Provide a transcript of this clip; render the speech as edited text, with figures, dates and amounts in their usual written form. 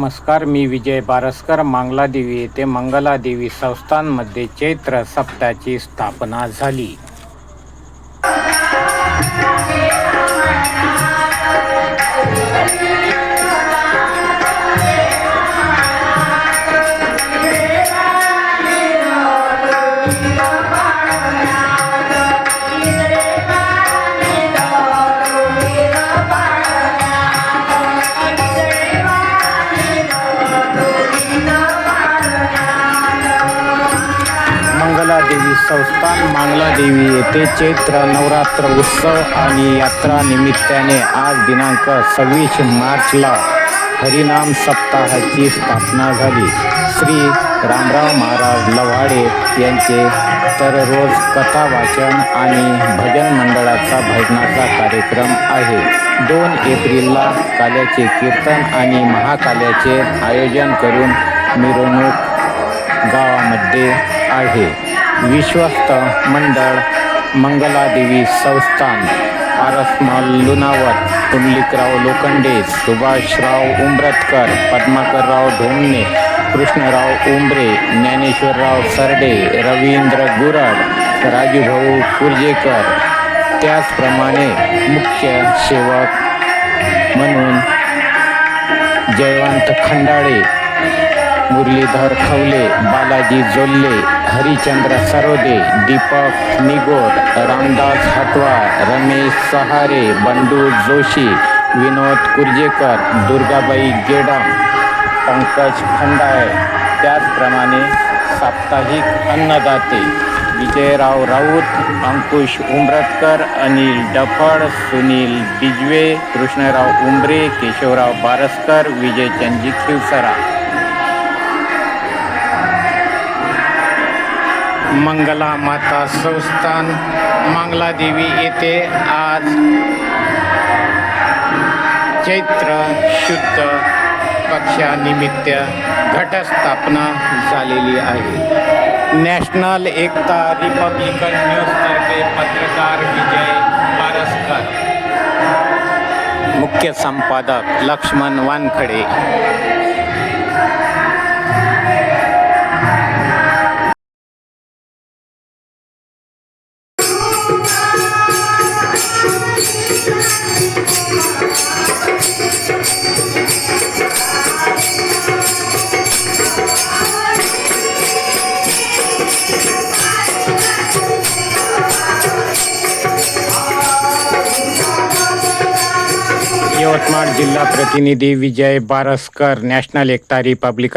नमस्कार, मी विजय बारसकर. मंगलादेवी येथे मंगलादेवी संस्थानमध्ये चैत्र सप्ताहाची स्थापना झाली. मंगलादेवी संस्थान मंगलादेवी येथे चैत्र नवरात्र उत्सव आणि यात्रा निमित्ताने आज दिनांक 26 मार्चला हरिनाम सप्ताहाची स्थापना झाली. श्री रामराव महाराज लव्हाडे यांचे तर रोज कथा वाचन आणि भजन मंडळाचा भजनाचा कार्यक्रम आहे. 2 एप्रिलला काल्याचे कीर्तन आणि महाकाल्याचे आयोजन करून मिरवणूक गावामध्ये आहे. विश्वस्त मंडळ मंगलादेवी संस्थान पारसमल लुणावत, पुंडलिकराव लोखंडे, सुभाषराव उंबरटकर, पद्माकरराव ढोमणे, कृष्णराव उंबरे, ज्ञानेश्वरराव सरडे, रवींद्र गुरड, राजूभाऊ कुर्जेकर, त्याचप्रमाणे मुख्य सेवक म्हणून जयवंत खंडाळे, मुरलीधर खवले, बालाजी जोल्ले, हरिचंद्र सरोदे, दीपक निगोड, रामदास हटवा, रमेश सहारे, बंडू जोशी, विनोद कुर्जेकर, दुर्गाबाई गेडम, पंकज खंडाळे, त्याचप्रमाणे साप्ताहिक अन्नदाते विजयराव राऊत, अंकुश उंबरटकर, अनिल डफळ, सुनील बिजवे, कृष्णराव उंबरे, केशवराव बारसकर, विजयचंदजी खिवसरा. मंगला माता संस्थान मंगलादेवी येथे आज चैत्र शुद्ध पक्षानिमित्त घटस्थापना झालेली आहे. नॅशनल एकता रिपब्लिकन न्यूजतर्फे पत्रकार विजय बारसकर, मुख्य संपादक लक्ष्मण वानखडे. यवतमाळ जिल्हा प्रतिनिधी विजय बारसकर, नॅशनल एकता रिपब्लिकन